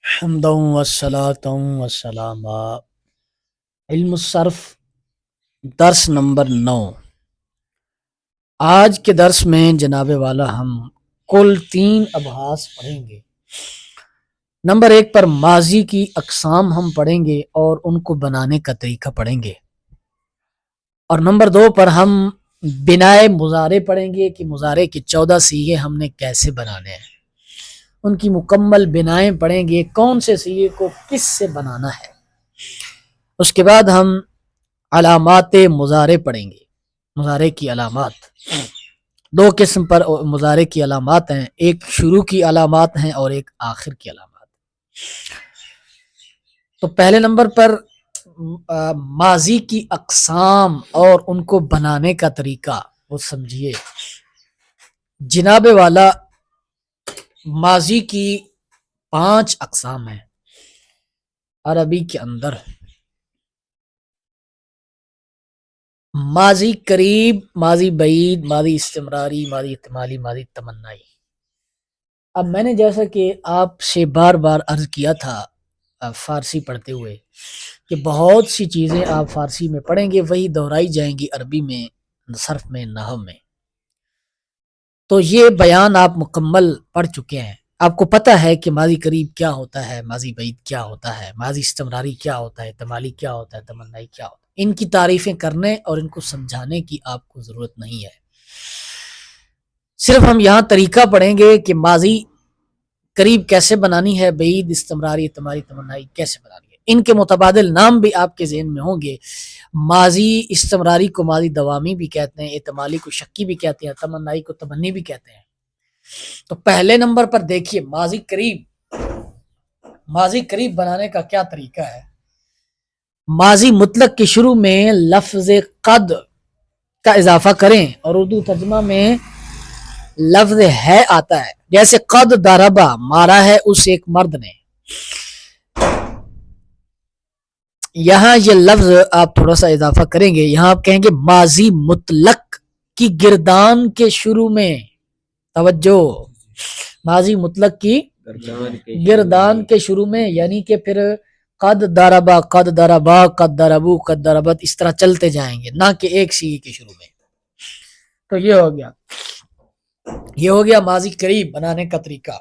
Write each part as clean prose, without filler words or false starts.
حمدا والصلاة والسلام. علم الصرف درس نمبر 9. آج کے درس میں جناب والا ہم کل 3 ابحاث پڑھیں گے. نمبر 1 پر ماضی کی اقسام ہم پڑھیں گے اور ان کو بنانے کا طریقہ پڑھیں گے، اور نمبر 2 پر ہم بنائے مضارع پڑھیں گے کہ مضارع کے 14 صیغے ہم نے کیسے بنانے ہیں، ان کی مکمل بنائیں پڑھیں گے، کون سے صیغے کو کس سے بنانا ہے. اس کے بعد ہم علامات مضارع پڑھیں گے. مضارع کی علامات 2 قسم پر مضارع کی علامات ہیں، ایک شروع کی علامات ہیں اور ایک آخر کی علامات. تو پہلے نمبر پر ماضی کی اقسام اور ان کو بنانے کا طریقہ وہ سمجھیے. جناب والا ماضی کی 5 اقسام ہیں عربی کے اندر: ماضی قریب، ماضی بعید، ماضی استمراری، ماضی احتمالی، ماضی تمنائی. اب میں نے جیسا کہ آپ سے بار بار عرض کیا تھا فارسی پڑھتے ہوئے کہ بہت سی چیزیں آپ فارسی میں پڑھیں گے وہی دہرائی جائیں گی عربی میں، صرف میں، نحو میں. تو یہ بیان آپ مکمل پڑھ چکے ہیں. آپ کو پتہ ہے کہ ماضی قریب کیا ہوتا ہے، ماضی بعید کیا ہوتا ہے، ماضی استمراری کیا ہوتا ہے، احتمالی کیا ہوتا ہے، تمنائی کیا ہوتا ہے. ان کی تعریفیں کرنے اور ان کو سمجھانے کی آپ کو ضرورت نہیں ہے. صرف ہم یہاں طریقہ پڑھیں گے کہ ماضی قریب کیسے بنانی ہے، بعید، استمراری، احتمالی، تمنائی کیسے بنانی ہے. ان کے متبادل نام بھی آپ کے ذہن میں ہوں گے. ماضی استمراری کو ماضی دوامی بھی کہتے ہیں، احتمالی کو شکی بھی کہتے ہیں، تمنائی کو تمنی بھی کہتے ہیں. تو پہلے نمبر پر دیکھیے ماضی قریب بنانے کا کیا طریقہ ہے. ماضی مطلق کے شروع میں لفظ قد کا اضافہ کریں اور اردو ترجمہ میں لفظ ہے آتا ہے. جیسے قد ضربا، مارا ہے اس ایک مرد نے. یہاں یہ لفظ آپ تھوڑا سا اضافہ کریں گے، یہاں آپ کہیں گے ماضی مطلق کی گردان کے شروع میں. توجہ، ماضی مطلق کی گردان کے شروع میں، یعنی کہ پھر قد ضربا، قد ضربا، قد ضربو، قد ضربت، اس طرح چلتے جائیں گے، نہ کہ ایک صیغے کے شروع میں. تو یہ ہو گیا ماضی قریب بنانے کا طریقہ.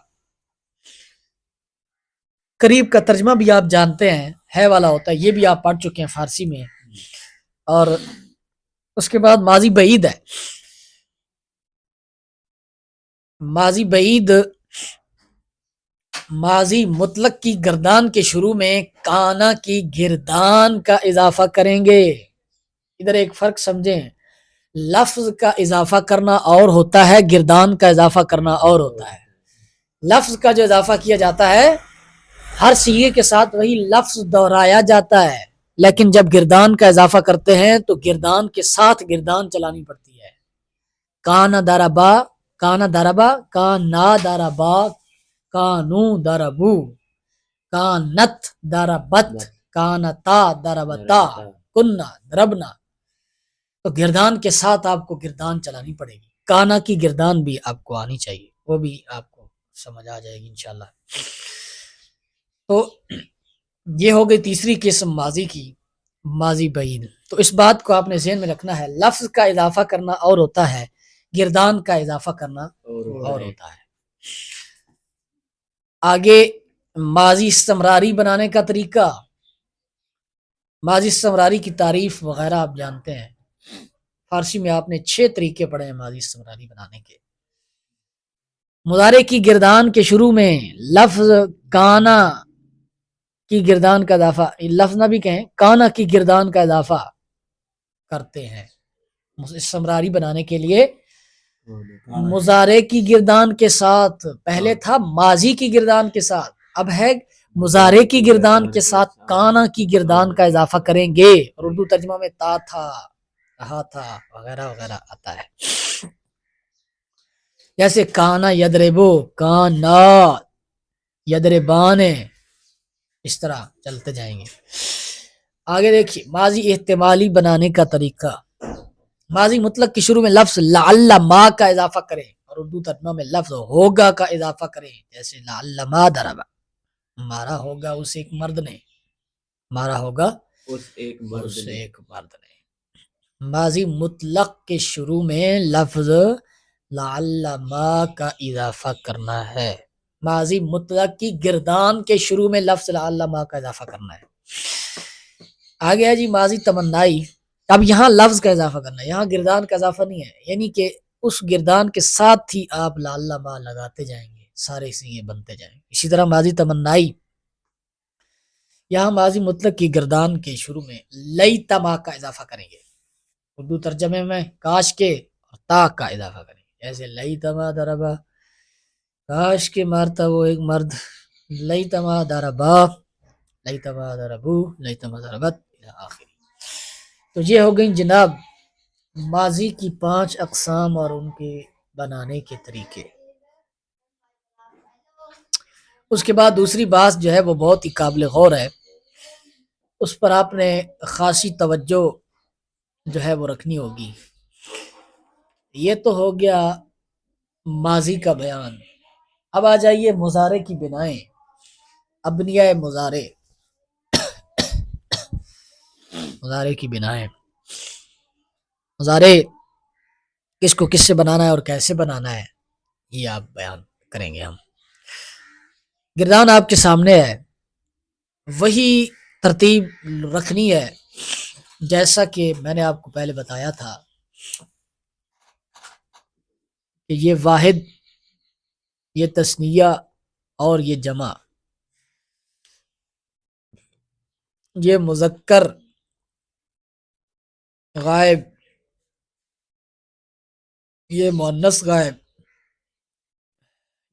قریب کا ترجمہ بھی آپ جانتے ہیں، ہے والا ہوتا ہے، یہ بھی آپ پڑھ چکے ہیں فارسی میں. اور اس کے بعد ماضی بعید ہے. ماضی بعید ماضی مطلق کی گردان کے شروع میں کانا کی گردان کا اضافہ کریں گے. ادھر ایک فرق سمجھیں، لفظ کا اضافہ کرنا اور ہوتا ہے، گردان کا اضافہ کرنا اور ہوتا ہے. لفظ کا جو اضافہ کیا جاتا ہے ہر صیغے کے ساتھ وہی لفظ دہرایا جاتا ہے، لیکن جب گردان کا اضافہ کرتے ہیں تو گردان کے ساتھ گردان چلانی پڑتی ہے. کانا ضربا، کانا ضربا، کانا ضربا، کانو ضربو، کانت ضربت، کانتا ضربتا، کننا ضربنا. تو گردان کے ساتھ آپ کو گردان چلانی پڑے گی. کانا کی گردان بھی آپ کو آنی چاہیے، وہ بھی آپ کو سمجھ آ جائے گی انشاءاللہ. تو یہ ہو گئی تیسری قسم ماضی کی، ماضی بعید. تو اس بات کو آپ نے ذہن میں رکھنا ہے، لفظ کا اضافہ کرنا اور ہوتا ہے، گردان کا اضافہ کرنا اور ہوتا ہے. آگے ماضی استمراری بنانے کا طریقہ. ماضی استمراری کی تعریف وغیرہ آپ جانتے ہیں، فارسی میں آپ نے 6 طریقے پڑھے ہیں ماضی استمراری بنانے کے. مضارع کی گردان کے شروع میں لفظ کانا کی گردان کا اضافہ، لفظ نہ بھی کہیں، کانا کی گردان کا اضافہ کرتے ہیں استمراری بنانے کے لیے. مضارع کی گردان کے ساتھ، پہلے تھا ماضی کی گردان کے ساتھ، اب ہے مضارع کی گردان کے ساتھ کانا کی گردان کا اضافہ کریں گے. اور اردو ترجمہ میں تا تھا، رہا تھا، وغیرہ وغیرہ آتا ہے. جیسے کانا یدربو، کانا یدربانے، اس طرح چلتے جائیں گے. آگے دیکھیے ماضی احتمالی بنانے کا طریقہ. ماضی مطلق کے شروع میں لفظ لعل ما کا اضافہ کریں اور اردو ترجمہ میں لفظ ہوگا کا اضافہ کریں. جیسے لعل ما ضربا، مارا ہوگا اس ایک مرد نے، مارا ہوگا اس ایک مرد نے۔ ماضی مطلق کے شروع میں لفظ لعل ما کا اضافہ کرنا ہے، ماضی مطلق کی گردان کے شروع میں لفظ لعل ما کا اضافہ کرنا ہے۔ آگے ہے جی ماضی تمنائی، اب یہاں لفظ کا اضافہ کرنا ہے، یہاں گردان کا اضافہ نہیں ہے، یعنی کہ اس گردان کے ساتھ ہی آپ لعل ما لگاتے جائیں گے، سارے سیغے بنتے جائیں گے۔ اسی طرح ماضی تمنائی، یہاں ماضی مطلق کی گردان کے شروع میں لیت ما کا اضافہ کریں گے، اردو ترجمے میں کاش کے اور تا کا اضافہ کریں گے، جیسے لیت ما ضربا، کاش کے مارتا وہ ایک مرد، لیت ما ضربا، لیت ما ضربو، لیت ما ضربت الی آخر۔ تو یہ ہو گئی جناب ماضی کی 5 اقسام اور ان کے بنانے کے طریقے۔ اس کے بعد دوسری بات جو ہے وہ بہت ہی قابل غور ہے، اس پر آپ نے خاصی توجہ جو ہے وہ رکھنی ہوگی۔ یہ تو ہو گیا ماضی کا بیان، اب آ جائیے مضارع کی بنائیں، ابنیہ مضارع، مضارع کی بنائیں، مضارع کس کو کس سے بنانا ہے اور کیسے بنانا ہے یہ آپ بیان کریں گے ہم۔ گردان آپ کے سامنے ہے، وہی ترتیب رکھنی ہے جیسا کہ میں نے آپ کو پہلے بتایا تھا کہ یہ واحد، یہ تثنیہ اور یہ جمع، یہ مذکر غائب، یہ مؤنث غائب،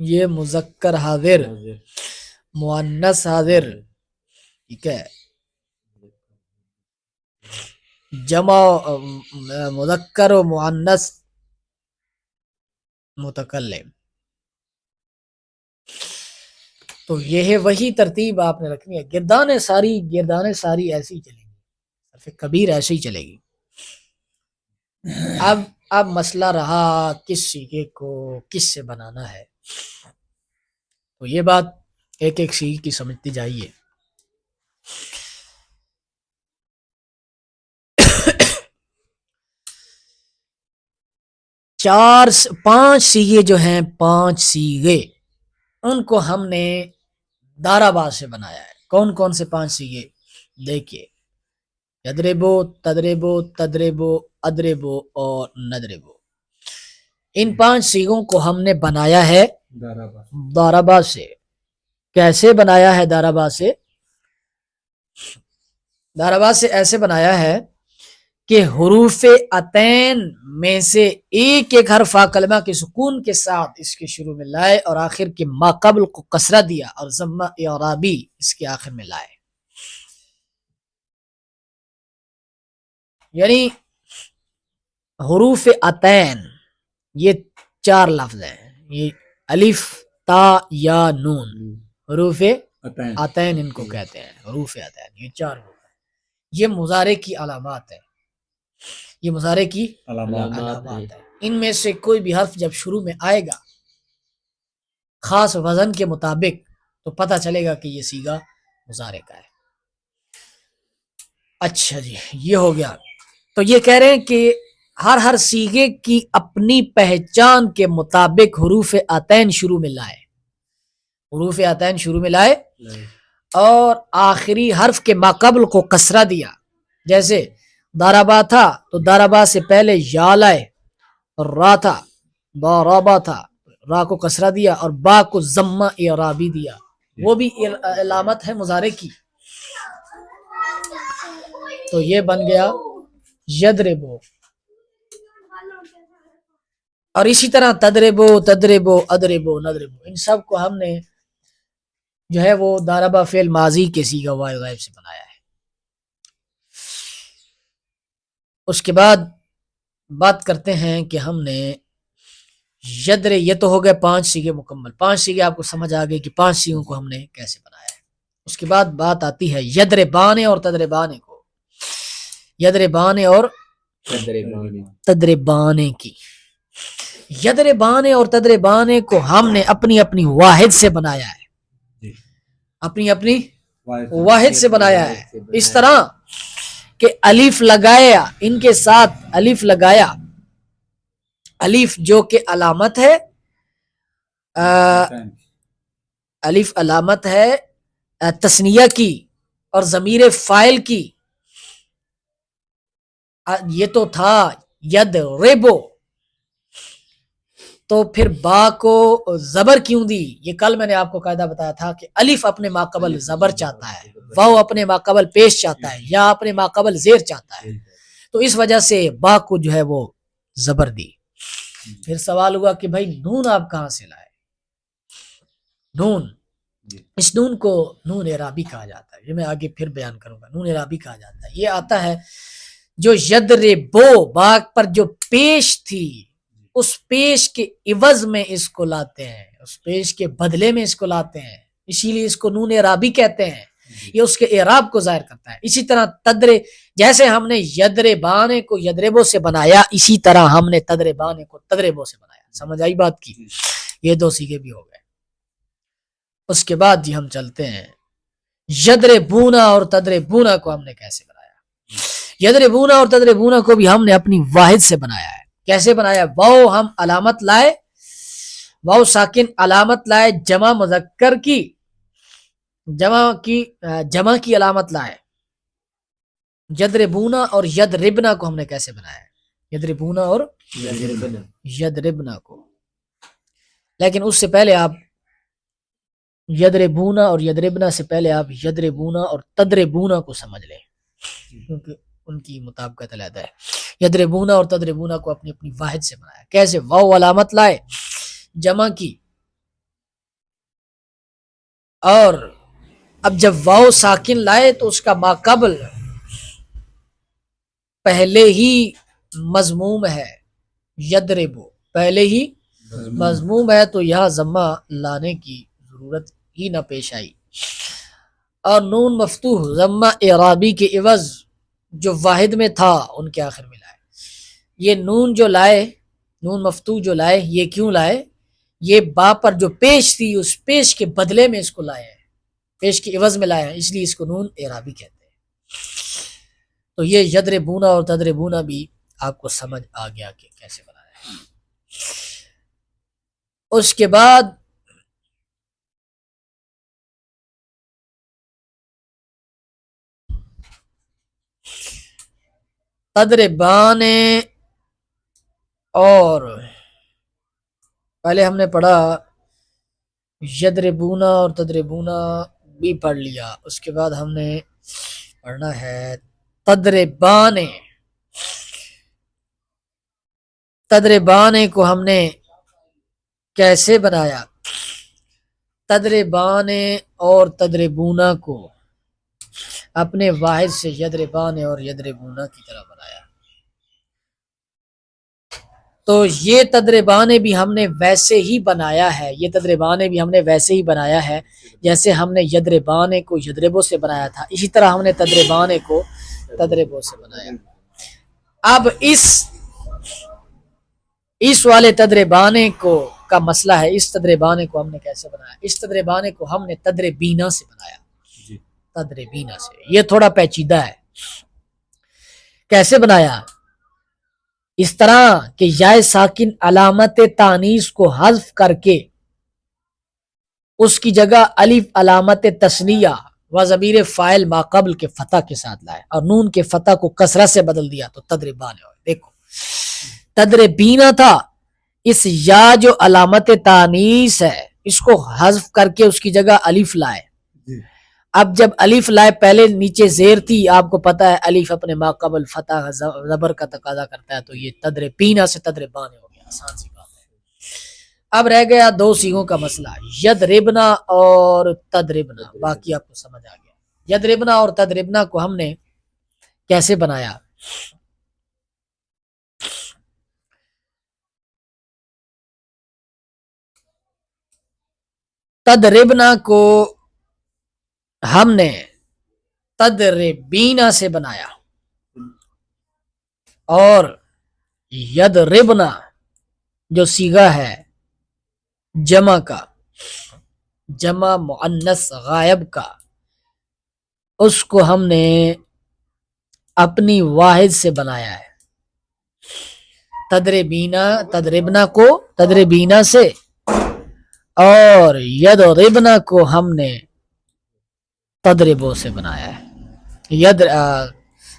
یہ مذکر حاضر، مؤنث حاضر، ٹھیک ہے، جمع مذکر و مؤنث متکلم، تو یہ ہے وہی ترتیب آپ نے رکھنی ہے۔ گردانیں ساری ایسی چلیں گی، صرف کبیر ایسے ہی چلے گی۔ اب مسئلہ رہا کس سیغے کو کس سے بنانا ہے، تو یہ بات ایک ایک سیغے کی سمجھتی جائیے۔ پانچ سیغے جو ہیں، 5 سیغے، ان کو ہم نے دارابا سے بنایا ہے۔ کون کون سے 5 سیغے دیکھیے، یدربو، تدربو، تدربو، ادربو اور ندربو، ان 5 سیغوں کو ہم نے بنایا ہے دارابا سے۔ کیسے بنایا ہے دارابا سے؟ دارابا سے ایسے بنایا ہے کہ حروف عطین میں سے ایک ایک حرف کلمہ کے سکون کے ساتھ اس کے شروع میں لائے اور آخر کے ما قبل کو کسرہ دیا اور ضمہ اعرابی اس کے آخر میں لائے۔ یعنی حروف عطین یہ 4 لفظ ہیں، یہ الف تا یا نون، حروف عطین ان کو کہتے ہیں، حروف عطین، یہ 4 حروف ہیں۔ یہ مضارع کی علامات ہے، یہ مضارع کی علامات ہے۔ ان میں سے کوئی بھی حرف جب شروع میں آئے گا خاص وزن کے مطابق تو پتہ چلے گا کہ یہ سیغہ مضارع کا ہے۔ اچھا جی، یہ ہو گیا۔ تو یہ کہہ رہے ہیں کہ ہر سیغے کی اپنی پہچان کے مطابق حروف عطین شروع میں لائے، حروف عطین شروع میں لائے اور آخری حرف کے ماقبل کو کسرہ دیا۔ جیسے دارابا تھا تو دارابا سے پہلے یا لائے، اور را تھا دارابا تھا، را کو کسرہ دیا اور با کو ضمہ اعرابی دیا، وہ بھی علامت ہے مضارع کی۔ تو یہ بن گیا یدربو، اور اسی طرح تدربو، تدربو، ادربو، ندربو، ان سب کو ہم نے جو ہے وہ دارابا فعل ماضی کے صیغہ واحد غائب سے بنایا ہے۔ اس کے بعد بات کرتے ہیں کہ ہم نے یہ تو ہو گئے 5 سیغے مکمل، 5 سیغے آپ کو سمجھ آ گئے کہ 5 سیغوں کو ہم نے کیسے بنایا ہے۔ اس کے بعد بات آتی ہے یدربانے اور تدربانے کو، یدربانے اور تدربانے کی۔ یدربانے اور تدربانے کو ہم نے اپنی اپنی واحد سے بنایا ہے۔ اپنی اپنی واحد سے بنایا ہے. اس طرح کہ الف لگایا، ان کے ساتھ الف لگایا، الف جو کہ علامت ہے، الف علامت ہے تثنیہ کی اور ضمیر فاعل کی. یہ تو تھا ید ریبو، تو پھر با کو زبر کیوں دی؟ یہ کل میں نے آپ کو قاعدہ بتایا تھا کہ الف اپنے ماقبل زبر چاہتا ہے، واو اپنے ماقبل پیش چاہتا ہے، یا اپنے ماقبل زیر چاہتا ہے، تو اس وجہ سے با کو جو ہے وہ زبر دی. پھر سوال ہوا کہ بھائی نون آپ کہاں سے لائے؟ نون، اس نون کو نون اعرابی کہا جاتا ہے، یہ میں آگے پھر بیان کروں گا. نون اعرابی کہا جاتا ہے، یہ آتا ہے جو یدربو با پر جو پیش تھی، اس پیش کے عوض میں اس کو لاتے ہیں، اس پیش کے بدلے میں اس کو لاتے ہیں، اسی لیے اس کو نون اعرابی کہتے ہیں. یہ اس کے اعراب کو ظاہر کرتا ہے. اسی طرح تدرے، جیسے ہم نے یدربانے کو یدربو سے بنایا، اسی طرح ہم نے تدربانے کو تدربو سے بنایا. سمجھ آئی بات کی؟ یہ دو سیغے بھی ہو گئے. اس کے بعد جی ہم چلتے ہیں یدربونا اور تدربونا کو ہم نے کیسے بنایا. یدربونا اور تدربونا کو بھی ہم نے اپنی واحد سے بنایا ہے. کیسے بنایا؟ واو ہم علامت لائے، واو ساکن علامت لائے جمع مذکر کی، جمع کی علامت لائے. یدربونا اور یدربنا کو ہم نے کیسے بنایا؟ یدربونا اور یدربنا کو. لیکن اس سے پہلے آپ یدربونا اور یدربنا سے پہلے آپ یدربونا اور تدربونا کو سمجھ لیں، کیونکہ ان کی مطابقت علیحدہ ہے. یدربونا اور تدربونا کو اپنی اپنی واحد سے بنایا. کیسے؟ واو علامت لائے جمع کی، اور اب جب واو ساکن لائے تو اس کا ماقبل پہلے ہی مضموم ہے، یدربو پہلے ہی مضموم ہے، تو یہاں ضمہ لانے کی ضرورت ہی نہ پیش آئی. اور نون مفتوح ضمہ اعرابی کے عوض جو واحد میں تھا ان کے آخر میں لائے. یہ نون جو لائے، نون مفتوح جو لائے، یہ کیوں لائے؟ یہ با پر جو پیش تھی اس پیش کے بدلے میں اس کو لائے ہیں، پیش کے عوض میں لائے ہیں، اس لیے اس کو نون اعرابی کہتے ہیں. تو یہ یدربونا اور تدربونا بھی آپ کو سمجھ آ گیا کہ کیسے بنایا ہے. اس کے بعد تدربانے، اور پہلے ہم نے پڑھا یدربونا اور تدربونا بھی پڑھ لیا. اس کے بعد ہم نے پڑھنا ہے تدربانے. تدربانے کو ہم نے کیسے بنایا؟ تدربانے اور تدربونا کو اپنے واحد سے یدربانے اور یدربونا کی طرح بنایا. تو یہ تدربانے بھی ہم نے ویسے ہی بنایا ہے، یہ تدربانے بھی ہم نے ویسے ہی بنایا ہے جیسے ہم نے یدربانے کو یدربو سے بنایا تھا، اسی طرح ہم نے تدربانے کو تدربو سے بنایا. اب اس والے تدربانے کو کا مسئلہ ہے، اس تدربانے کو ہم نے کیسے بنایا؟ اس تدربانے کو ہم نے تدربینا سے بنایا. تدربینا سے، یہ تھوڑا پیچیدہ ہے. کیسے بنایا؟ اس طرح کہ یا ساکن علامت تانیث کو حذف کر کے اس کی جگہ الف علامت تثنیہ و ضمیر فاعل ما قبل کے فتح کے ساتھ لائے، اور نون کے فتح کو کسرہ سے بدل دیا تو تدربان ہوئے. دیکھو تدربینا تھا، اس یا جو علامت تانیث ہے اس کو حذف کر کے اس کی جگہ الف لائے. اب جب الف لائے، پہلے نیچے زیر تھی، آپ کو پتا ہے الف اپنے ما قبل فتح زبر کا تقاضا کرتا ہے، تو یہ تدربینا سے تدربان ہو گیا. آسان سی بات ہے. اب رہ گیا دو سیغوں کا مسئلہ، یدربنا اور تدربنا. باقی آپ کو سمجھ آ گیا. یدربنا اور تدربنا کو ہم نے کیسے بنایا؟ تدربنا کو ہم نے تدربینا سے بنایا، اور یدربنا جو صیغہ ہے جمع کا، جمع مؤنث غائب کا، اس کو ہم نے اپنی واحد سے بنایا ہے. تدربینا، تدربنا کو تدربینا سے، اور یضربنا کو ہم نے تدربو سے بنایا ہے.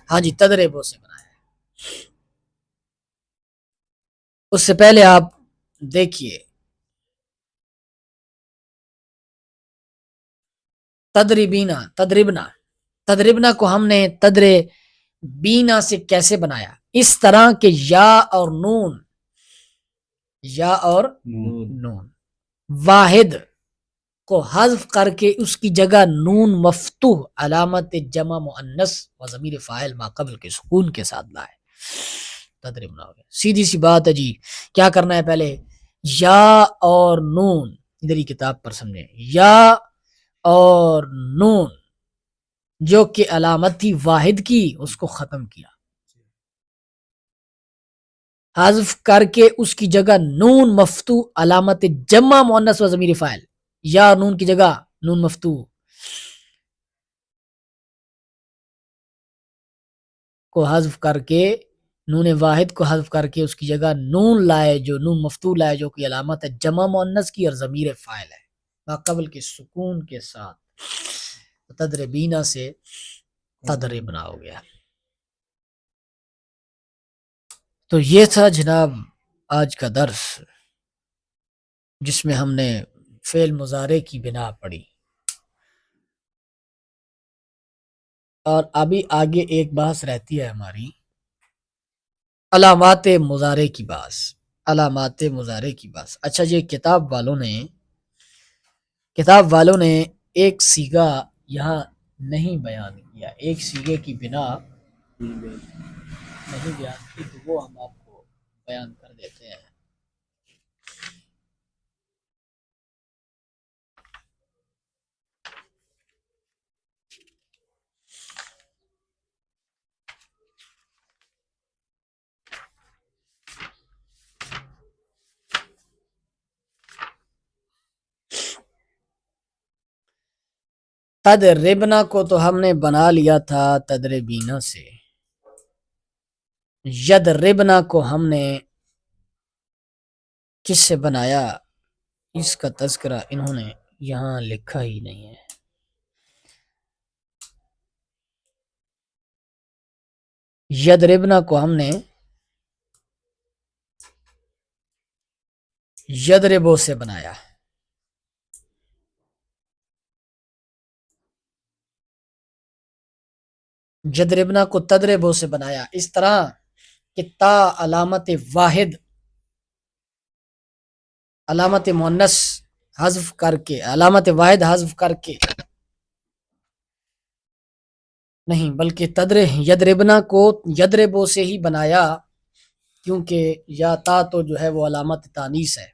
ہاں جی، تدربو سے بنایا ہے. اس سے پہلے آپ دیکھیے تدربینا، تدربنا کو ہم نے تدربینا سے کیسے بنایا؟ اس طرح کہ یا اور نون واحد کو حذف کر کے اس کی جگہ نون مفتوح علامت جمع مؤنث و ضمیر فاعل ما قبل کے سکون کے ساتھ لائے. تدربنا ہو گیا. سیدھی سی بات ہے جی. کیا کرنا ہے؟ پہلے یا اور نون، ادھر ہی کتاب پر سمجھیں، یا اور نون جو کہ علامت تھی واحد کی، اس کو ختم کیا، حذف کر کے اس کی جگہ نون مفتوح علامت جمع مؤنث و ضمیر فاعل، یا نون کی جگہ نون مفتوح کو حذف کر کے، نون واحد کو حذف کر کے اس کی جگہ نون لائے، جو نون مفتوح لائے، جو کہ علامت ہے جمع مؤنث کی اور ضمیر فاعل ہے ما قبل کے سکون کے ساتھ. تدربینا سے تدربنا ہو گیا. تو یہ تھا جناب آج کا درس، جس میں ہم نے فعل مضارع کی بنا پڑھی. اور ابھی آگے ایک بحث رہتی ہے ہماری، علامات مضارع کی بحث. علامات مضارع کی بحث. اچھا، یہ کتاب والوں نے ایک صیغہ یہاں نہیں بیان کیا، ایک صیغے کی بنا نہیں بیان کی، تو وہ ہم آپ کو بیان کر دیتے ہیں. تدربنا کو تو ہم نے بنا لیا تھا تدربینا سے. یدربنا کو ہم نے کس سے بنایا؟ اس کا تذکرہ انہوں نے یہاں لکھا ہی نہیں ہے. یدربنا کو ہم نے یدربو سے بنایا. یدربنا کو تدربو سے بنایا، اس طرح کہ تا علامت واحد، علامت مؤنث حذف کر کے، علامت واحد حذف کر کے نہیں، بلکہ یدربنا کو یدربو سے ہی بنایا، کیونکہ یا تا تو جو ہے وہ علامت تانیث ہے.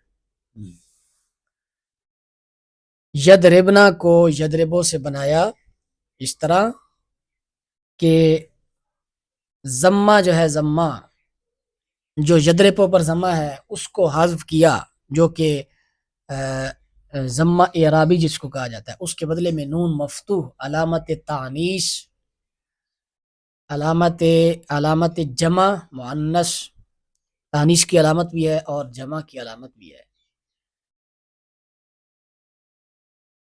یدربنا کو یدربو سے بنایا اس طرح کہ ضمہ جو ہے، ضمہ جو یدربو پر ضمہ ہے اس کو حذف کیا، جو کہ ضمہ اعرابی جس کو کہا جاتا ہے، اس کے بدلے میں نون مفتوح علامت تانیث، علامت جمع مؤنث، تانیث کی علامت بھی ہے اور جمع کی علامت بھی ہے،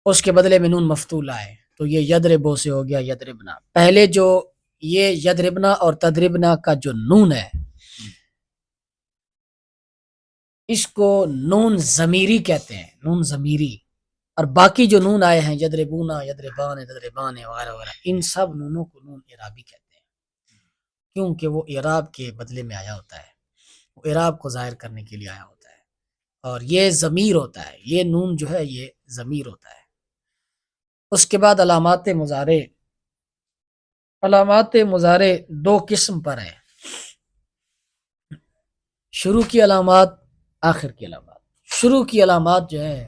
اس کے بدلے میں نون مفتوح لائے، تو یہ یدربو سے ہو گیا یدربنا. پہلے جو یہ یدربنا اور تدربنا کا جو نون ہے، اس کو نون ضمیری کہتے ہیں، نون ضمیری. اور باقی جو نون آئے ہیں، یدربونا، یدربان، یدربان وغیرہ وغیرہ، ان سب نونوں کو نون اعرابی کہتے ہیں، کیونکہ وہ اعراب کے بدلے میں آیا ہوتا ہے، وہ اعراب کو ظاہر کرنے کے لیے آیا ہوتا ہے، اور یہ ضمیر ہوتا ہے، یہ نون جو ہے یہ ضمیر ہوتا ہے. اس کے بعد علامات مضارع. علامات مضارع دو قسم پر ہیں، شروع کی علامات، آخر کی علامات. شروع کی علامات جو ہیں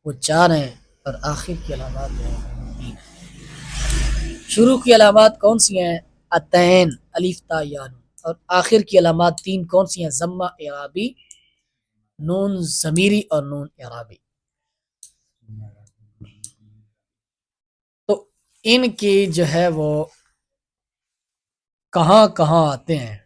وہ 4 ہیں، اور آخر کی علامات جو ہیں 3 ہیں. شروع کی علامات کون سی ہیں؟ اتین، الف تا یا نون. اور آخر کی علامات 3 کون سی ہیں؟ ضمہ اعرابی، نون ضمیری اور نون اعرابی. ان کی جو ہے وہ کہاں کہاں آتے ہیں.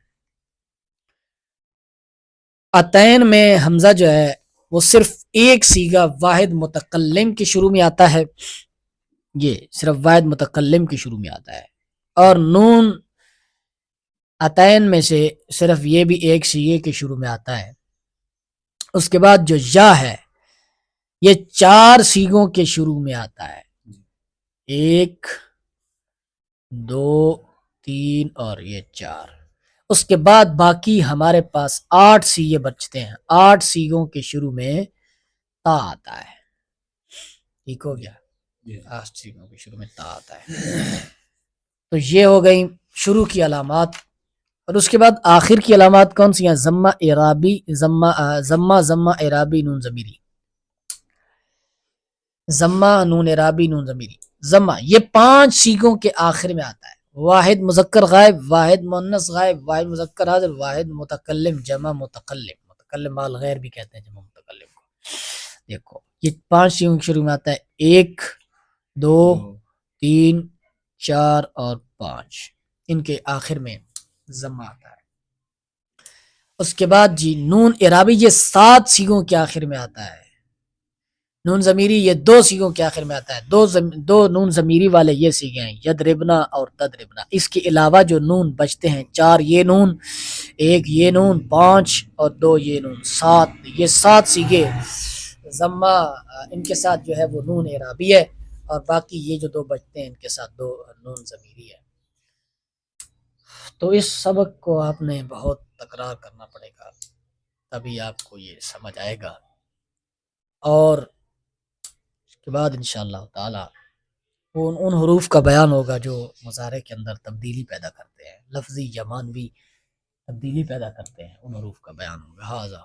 عطین میں حمزہ جو ہے وہ صرف ایک سیگا واحد متکلم کے شروع میں آتا ہے، یہ صرف واحد متکلم کے شروع میں آتا ہے. اور نون عطین میں سے صرف یہ بھی ایک سیگے کے شروع میں آتا ہے. اس کے بعد جو یا ہے یہ 4 سیگوں کے شروع میں آتا ہے، 1 2 3 اور یہ 4. اس کے بعد باقی ہمارے پاس 8 سیگے بچتے ہیں. 8 سیگوں کے شروع میں تا آتا ہے. ٹھیک ہو گیا؟ 8 سیگوں کے شروع میں تا آتا ہے. تو یہ ہو گئی شروع کی علامات. اور اس کے بعد آخر کی علامات کون سی ہیں؟ ضمہ اعرابی، ضمہ اعرابی، نون ضمیری. ضمہ، نون اعرابی، نون ضمیری. ضمہ یہ 5 سیگوں کے آخر میں آتا ہے. واحد مذکر غائب، واحد مؤنث غائب، واحد مذکر حاضر، واحد متکلم، جمع متکلم. متکلم مال غیر بھی کہتے ہیں جمع متکلم کو. دیکھو یہ 5 سیگوں کے شروع میں آتا ہے، 1 2 3 4 اور 5. ان کے آخر میں ضمہ آتا ہے. اس کے بعد جی نون اعرابی یہ 7 سیگوں کے آخر میں آتا ہے. نون ضمیری یہ 2 سیگوں کے آخر میں آتا ہے. دو نون ضمیری والے یہ سیگے ہیں، یدربنا اور تدربنا. اس کے علاوہ جو نون بچتے ہیں 4 یہ نون، 1 یہ نون، 5 اور 2 یہ نون، 7. یہ 7 سیگے ضمہ ان کے ساتھ جو ہے وہ نون اعرابی ہے، اور باقی یہ جو 2 بچتے ہیں ان کے ساتھ 2 نون ضمیری ہے. تو اس سبق کو آپ نے بہت تکرار کرنا پڑے گا، تبھی آپ کو یہ سمجھ آئے گا. اور اس کے بعد انشاءاللہ تعالی ان حروف کا بیان ہوگا جو مضارع کے اندر تبدیلی پیدا کرتے ہیں، لفظی یا معنوی تبدیلی پیدا کرتے ہیں. ان حروف کا بیان ہوگا. ہاذا